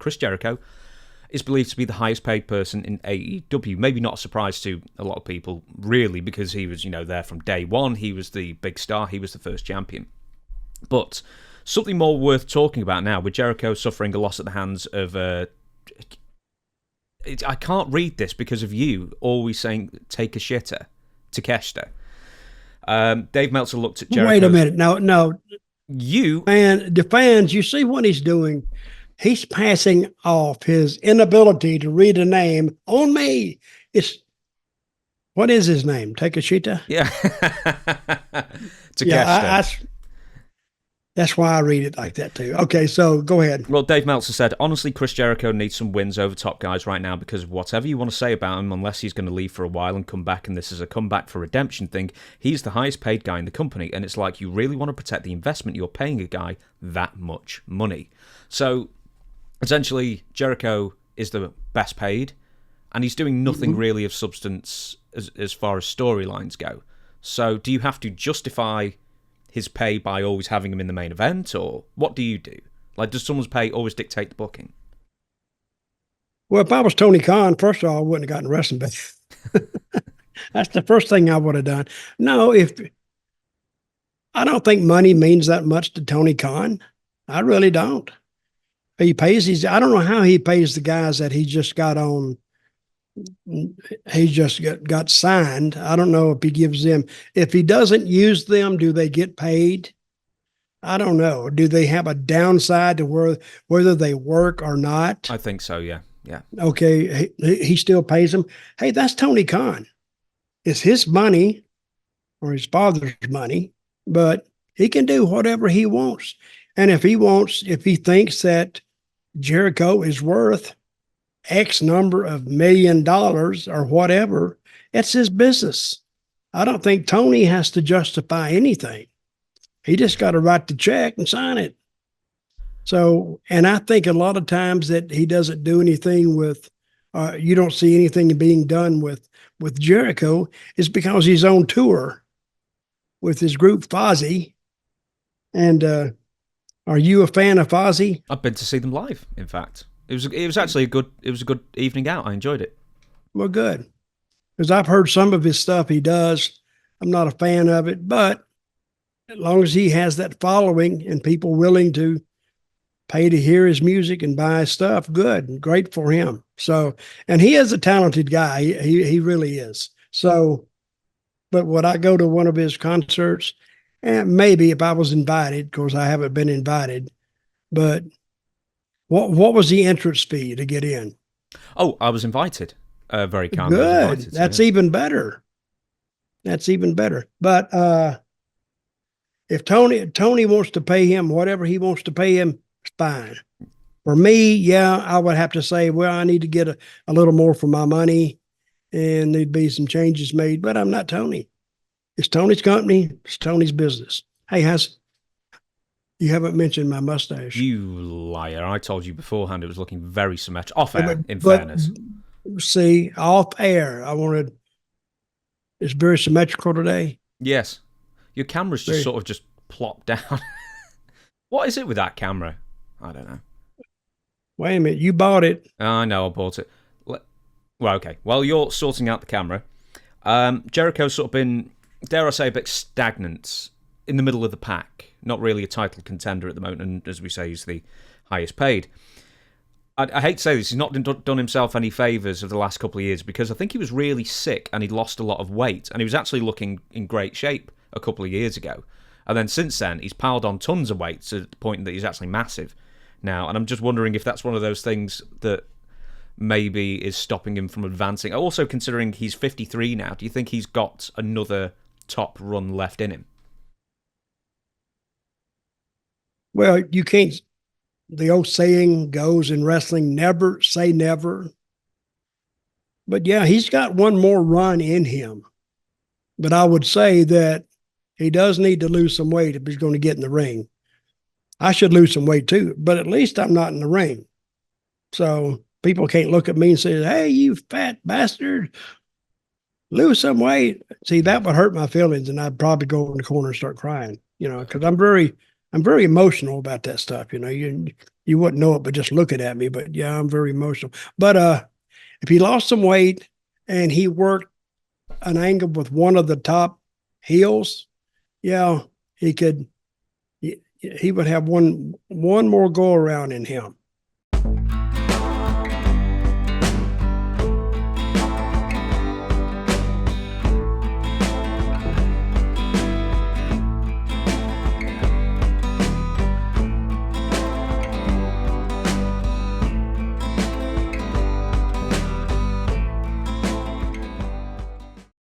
Chris Jericho is believed to be the highest paid person in AEW. Maybe not a surprise to a lot of people, really, because he was, there from day one. He was the big star. He was the first champion. But something more worth talking about now, with Jericho suffering a loss at the hands of... I can't read this because of you always saying, take a shitter, Takeshita. Dave Meltzer looked at Jericho. Wait a minute. No. The fans, you see what he's doing? He's passing off his inability to read a name on me. What is his name? Takeshita? Yeah. Takeshita. That's why I read it like that too. Okay, so go ahead. Well, Dave Meltzer said, honestly, Chris Jericho needs some wins over top guys right now because whatever you want to say about him, unless he's going to leave for a while and come back and this is a comeback for redemption thing, he's the highest paid guy in the company, and it's like you really want to protect the investment you're paying a guy that much money. So, essentially, Jericho is the best paid, and he's doing nothing really of substance as far as storylines go. So, do you have to justify his pay by always having him in the main event, or what do you do? Like, does someone's pay always dictate the booking? Well, if I was Tony Khan, first of all, I wouldn't have gotten wrestling back. That's the first thing I would have done. No, I don't think money means that much to Tony Khan. I really don't. He pays I don't know how he pays the guys that he just got on. He just got signed. I don't know if he gives them, if he doesn't use them, do they get paid? I don't know. Do they have a downside to whether they work or not? I think so, yeah. Okay, he still pays them. Hey, that's Tony Khan. It's his money or his father's money, but he can do whatever he wants. And if he thinks that Jericho is worth X number of $1 million or whatever, it's his business. I don't think Tony has to justify anything. He just got to write the check and sign it. So, and I think a lot of times that he doesn't do anything with, you don't see anything being done with Jericho is because he's on tour with his group Fozzy. And are you a fan of Fozzy? I've been to see them live, in fact. It was actually a good evening out. I enjoyed it. Well, good. Because I've heard some of his stuff he does. I'm not a fan of it, but as long as he has that following and people willing to pay to hear his music and buy his stuff, good, great for him. So, and he is a talented guy. He really is. So, but would I go to one of his concerts? Maybe if I was invited. Of course, I haven't been invited, but what was the entrance fee to get in? Oh, I was invited. Very kindly. Good. That's even better. That's even better. But if Tony wants to pay him whatever he wants to pay him, it's fine. For me, yeah, I would have to say, well, I need to get a little more for my money, and there'd be some changes made. But I'm not Tony. It's Tony's company. It's Tony's business. Hey, you haven't mentioned my mustache. You liar. I told you beforehand it was looking very symmetrical. Off air, in fairness. See, off air, it's very symmetrical today. Yes. Your camera's just sort of just plopped down. What is it with that camera? I don't know. Wait a minute. You bought it. I know, I bought it. Well, okay. While you're sorting out the camera, Jericho's sort of been, dare I say, a bit stagnant in the middle of the pack. Not really a title contender at the moment, and as we say, he's the highest paid. I hate to say this, he's not done himself any favours of the last couple of years because I think he was really sick and he'd lost a lot of weight, and he was actually looking in great shape a couple of years ago. And then since then, he's piled on tons of weight to the point that he's actually massive now. And I'm just wondering if that's one of those things that maybe is stopping him from advancing. Also, considering he's 53 now, do you think he's got another top run left in him? Well, you can't, the old saying goes in wrestling, never say never. But yeah, he's got one more run in him. But I would say that he does need to lose some weight if he's going to get in the ring. I should lose some weight too, but at least I'm not in the ring. So people can't look at me and say, hey, you fat bastard, lose some weight. See, that would hurt my feelings, and I'd probably go in the corner and start crying, because I'm I'm very emotional about that stuff. You wouldn't know it, but just looking at me. But yeah, I'm very emotional. But if he lost some weight and he worked an angle with one of the top heels, yeah, he could. He would have one more go around in him.